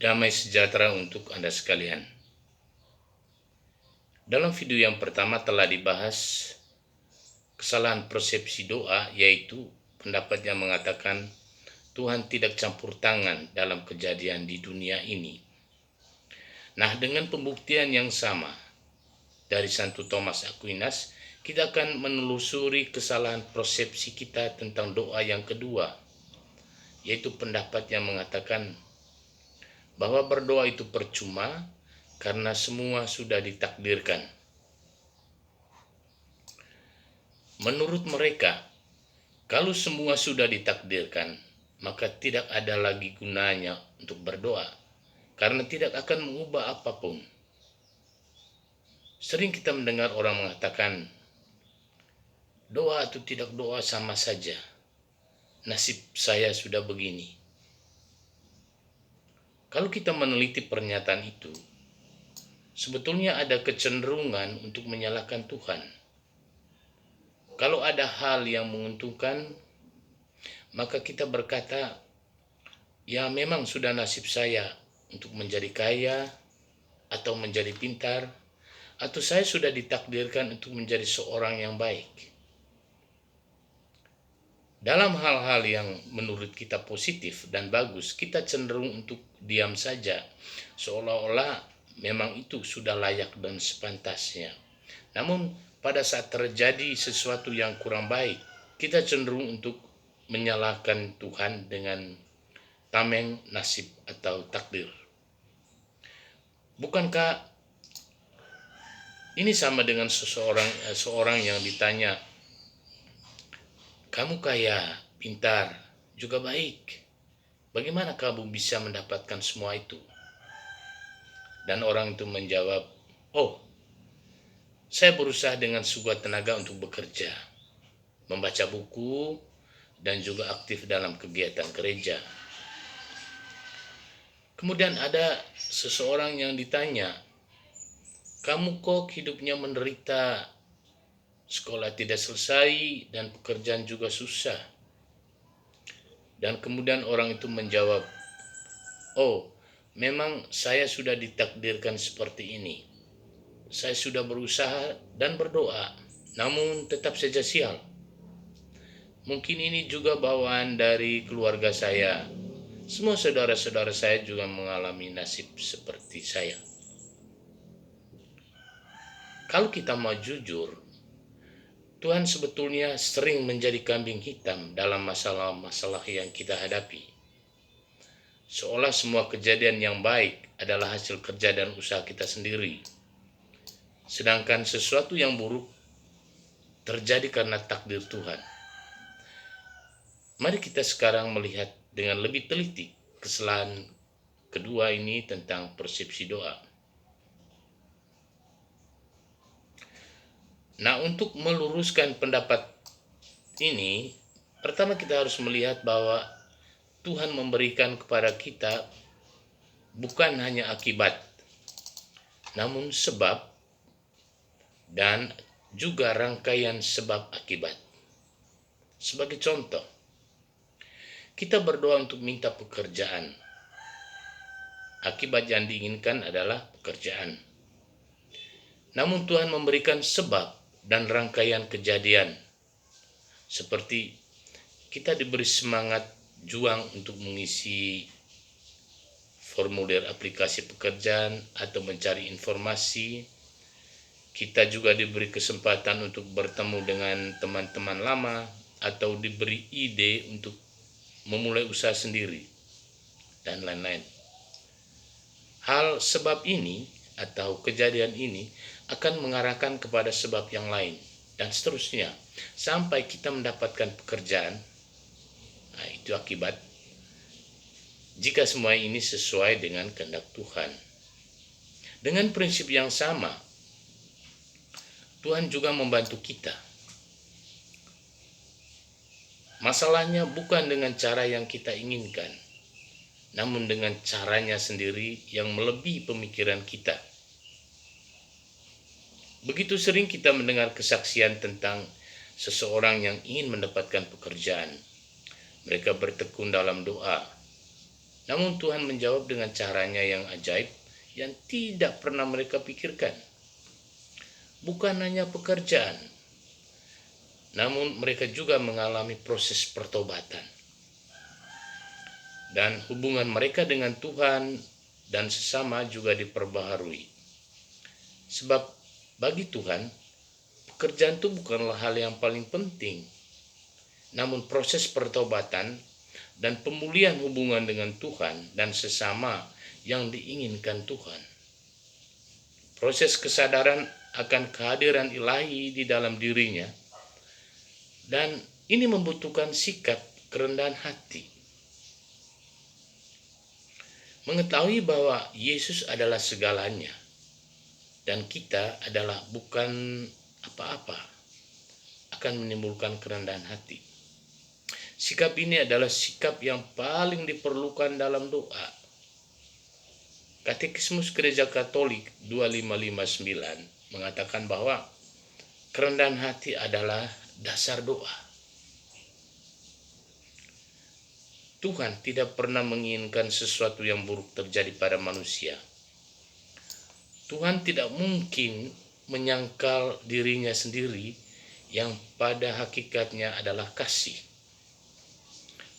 Damai sejahtera untuk Anda sekalian. Dalam video yang pertama telah dibahas kesalahan persepsi doa, yaitu pendapat yang mengatakan Tuhan tidak campur tangan dalam kejadian di dunia ini. Nah, dengan pembuktian yang sama dari Santo Thomas Aquinas, kita akan menelusuri kesalahan persepsi kita tentang doa yang kedua, yaitu pendapat yang mengatakan bahwa berdoa itu percuma karena semua sudah ditakdirkan. Menurut mereka, kalau semua sudah ditakdirkan, maka tidak ada lagi gunanya untuk berdoa, karena tidak akan mengubah apapun. Sering kita mendengar orang mengatakan, doa atau tidak doa sama saja, nasib saya sudah begini. Kalau kita meneliti pernyataan itu, sebetulnya ada kecenderungan untuk menyalahkan Tuhan. Kalau ada hal yang menguntungkan, maka kita berkata, ya memang sudah nasib saya untuk menjadi kaya atau menjadi pintar, atau saya sudah ditakdirkan untuk menjadi seorang yang baik. Dalam hal-hal yang menurut kita positif dan bagus, kita cenderung untuk diam saja, seolah-olah memang itu sudah layak dan sepantasnya. Namun pada saat terjadi sesuatu yang kurang baik, kita cenderung untuk menyalahkan Tuhan dengan tameng, nasib, atau takdir. Bukankah ini sama dengan seorang yang ditanya, kamu kaya, pintar, juga baik. Bagaimana kamu bisa mendapatkan semua itu? Dan orang itu menjawab, oh, saya berusaha dengan sekuat tenaga untuk bekerja, membaca buku, dan juga aktif dalam kegiatan gereja. Kemudian ada seseorang yang ditanya, kamu kok hidupnya menderita, sekolah tidak selesai, dan pekerjaan juga susah. Dan kemudian orang itu menjawab, oh, memang saya sudah ditakdirkan seperti ini. Saya sudah berusaha dan berdoa, namun tetap saja sial. Mungkin ini juga bawaan dari keluarga saya. Semua saudara-saudara saya juga mengalami nasib seperti saya. Kalau kita mau jujur, Tuhan sebetulnya sering menjadi kambing hitam dalam masalah-masalah yang kita hadapi. Seolah semua kejadian yang baik adalah hasil kerja dan usaha kita sendiri. Sedangkan sesuatu yang buruk terjadi karena takdir Tuhan. Mari kita sekarang melihat dengan lebih teliti kesalahan kedua ini tentang persepsi doa. Nah, untuk meluruskan pendapat ini, pertama kita harus melihat bahwa Tuhan memberikan kepada kita bukan hanya akibat, namun sebab dan juga rangkaian sebab akibat. Sebagai contoh, kita berdoa untuk minta pekerjaan. Akibat yang diinginkan adalah pekerjaan. Namun Tuhan memberikan sebab dan rangkaian kejadian. Seperti kita diberi semangat juang untuk mengisi formulir aplikasi pekerjaan atau mencari informasi. Kita juga diberi kesempatan untuk bertemu dengan teman-teman lama atau diberi ide untuk memulai usaha sendiri dan lain-lain. Hal sebab ini atau kejadian ini akan mengarahkan kepada sebab yang lain dan seterusnya sampai kita mendapatkan pekerjaan. Nah, itu akibat jika semua ini sesuai dengan kehendak Tuhan. Dengan prinsip yang sama, Tuhan juga membantu kita. Masalahnya bukan dengan cara yang kita inginkan, namun dengan caranya sendiri yang melebihi pemikiran kita. Begitu sering kita mendengar kesaksian tentang seseorang yang ingin mendapatkan pekerjaan. Mereka bertekun dalam doa. Namun Tuhan menjawab dengan caranya yang ajaib yang tidak pernah mereka pikirkan. Bukan hanya pekerjaan, namun mereka juga mengalami proses pertobatan. Dan hubungan mereka dengan Tuhan dan sesama juga diperbaharui. Sebab bagi Tuhan, pekerjaan itu bukanlah hal yang paling penting. Namun proses pertobatan dan pemulihan hubungan dengan Tuhan dan sesama yang diinginkan Tuhan. Proses kesadaran akan kehadiran ilahi di dalam dirinya, dan ini membutuhkan sikap kerendahan hati. Mengetahui bahwa Yesus adalah segalanya dan kita adalah bukan apa-apa akan menimbulkan kerendahan hati. Sikap ini adalah sikap yang paling diperlukan dalam doa. Katekismus Gereja Katolik 2559 mengatakan bahwa kerendahan hati adalah dasar doa. Tuhan tidak pernah menginginkan sesuatu yang buruk terjadi pada manusia. Tuhan tidak mungkin menyangkal dirinya sendiri yang pada hakikatnya adalah kasih.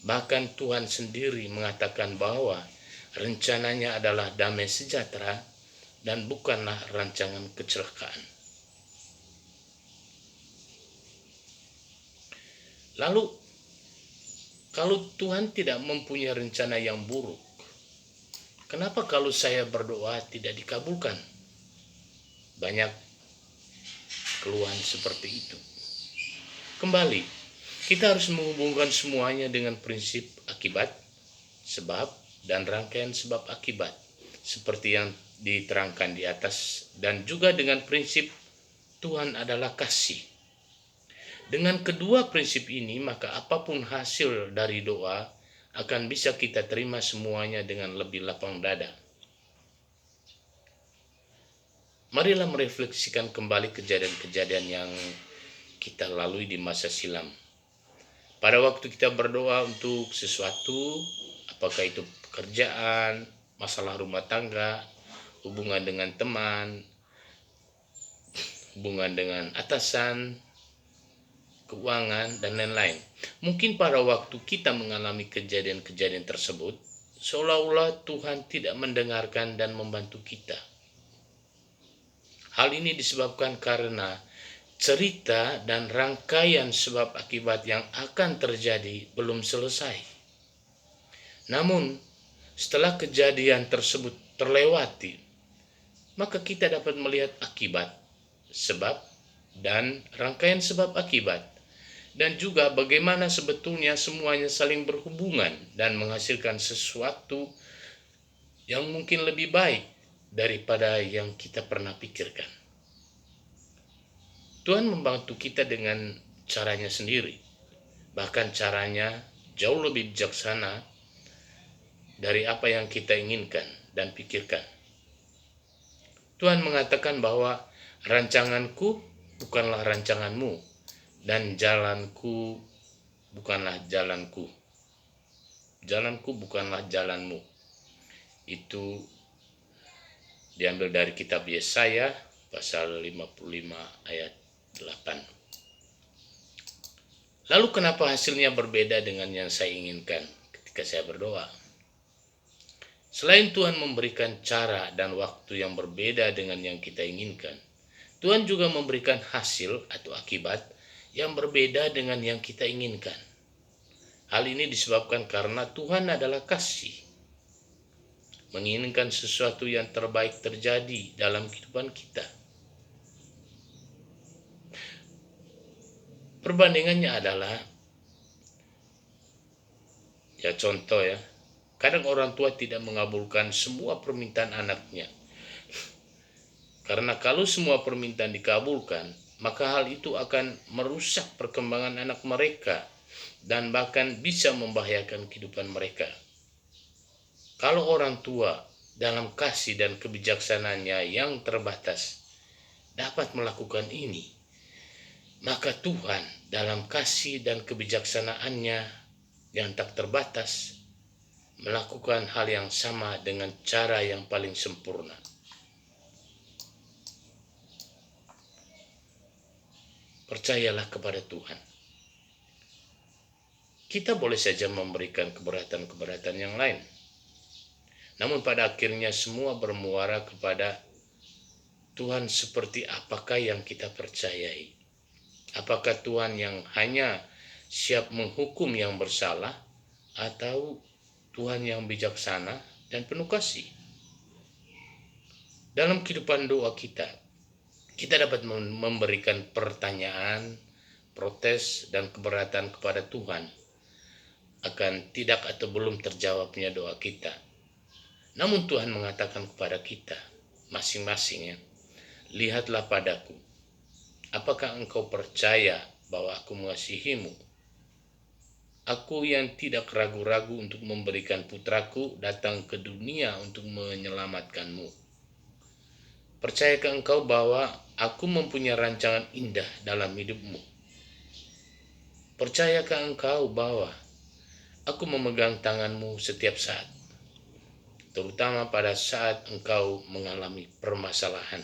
Bahkan Tuhan sendiri mengatakan bahwa rencananya adalah damai sejahtera dan bukanlah rancangan kecelakaan. Lalu, kalau Tuhan tidak mempunyai rencana yang buruk, kenapa kalau saya berdoa tidak dikabulkan? Banyak keluhan seperti itu. Kembali, kita harus menghubungkan semuanya dengan prinsip akibat, sebab, dan rangkaian sebab akibat, seperti yang diterangkan di atas, dan juga dengan prinsip Tuhan adalah kasih. Dengan kedua prinsip ini, maka apapun hasil dari doa akan bisa kita terima semuanya dengan lebih lapang dada. Marilah merefleksikan kembali kejadian-kejadian yang kita lalui di masa silam. Pada waktu kita berdoa untuk sesuatu, apakah itu pekerjaan, masalah rumah tangga, hubungan dengan teman, hubungan dengan atasan, keuangan, dan lain-lain. Mungkin pada waktu kita mengalami kejadian-kejadian tersebut, seolah-olah Tuhan tidak mendengarkan dan membantu kita. Hal ini disebabkan karena cerita dan rangkaian sebab akibat yang akan terjadi belum selesai. Namun, setelah kejadian tersebut terlewati, maka kita dapat melihat akibat, sebab, dan rangkaian sebab akibat, dan juga bagaimana sebetulnya semuanya saling berhubungan dan menghasilkan sesuatu yang mungkin lebih baik daripada yang kita pernah pikirkan. Tuhan membantu kita dengan caranya sendiri, bahkan caranya jauh lebih bijaksana dari apa yang kita inginkan dan pikirkan. Tuhan mengatakan bahwa rancanganku bukanlah rancanganmu, dan jalanku bukanlah jalanku. Jalanku bukanlah jalanmu. Itu diambil dari kitab Yesaya pasal 55 ayat 8. Lalu kenapa hasilnya berbeda dengan yang saya inginkan ketika saya berdoa? Selain Tuhan memberikan cara dan waktu yang berbeda dengan yang kita inginkan, Tuhan juga memberikan hasil atau akibat yang berbeda dengan yang kita inginkan. Hal ini disebabkan karena Tuhan adalah kasih, menginginkan sesuatu yang terbaik terjadi dalam kehidupan kita. Perbandingannya adalah, contoh kadang orang tua tidak mengabulkan semua permintaan anaknya. Karena kalau semua permintaan dikabulkan, maka hal itu akan merusak perkembangan anak mereka dan bahkan bisa membahayakan kehidupan mereka. Kalau orang tua dalam kasih dan kebijaksanaannya yang terbatas dapat melakukan ini, maka Tuhan dalam kasih dan kebijaksanaannya yang tak terbatas melakukan hal yang sama dengan cara yang paling sempurna. Percayalah kepada Tuhan. Kita boleh saja memberikan keberatan-keberatan yang lain, namun pada akhirnya semua bermuara kepada Tuhan seperti apakah yang kita percayai. Apakah Tuhan yang hanya siap menghukum yang bersalah, atau Tuhan yang bijaksana dan penuh kasih? Dalam kehidupan doa kita dapat memberikan pertanyaan, protes, dan keberatan kepada Tuhan akan tidak atau belum terjawabnya doa kita. Namun Tuhan mengatakan kepada kita masing-masing, lihatlah padaku, apakah engkau percaya bahwa aku mengasihimu? Aku yang tidak ragu-ragu untuk memberikan putraku datang ke dunia untuk menyelamatkanmu. Percayakah engkau bahwa aku mempunyai rancangan indah dalam hidupmu? Percayakah engkau bahwa aku memegang tanganmu setiap saat, terutama pada saat engkau mengalami permasalahan?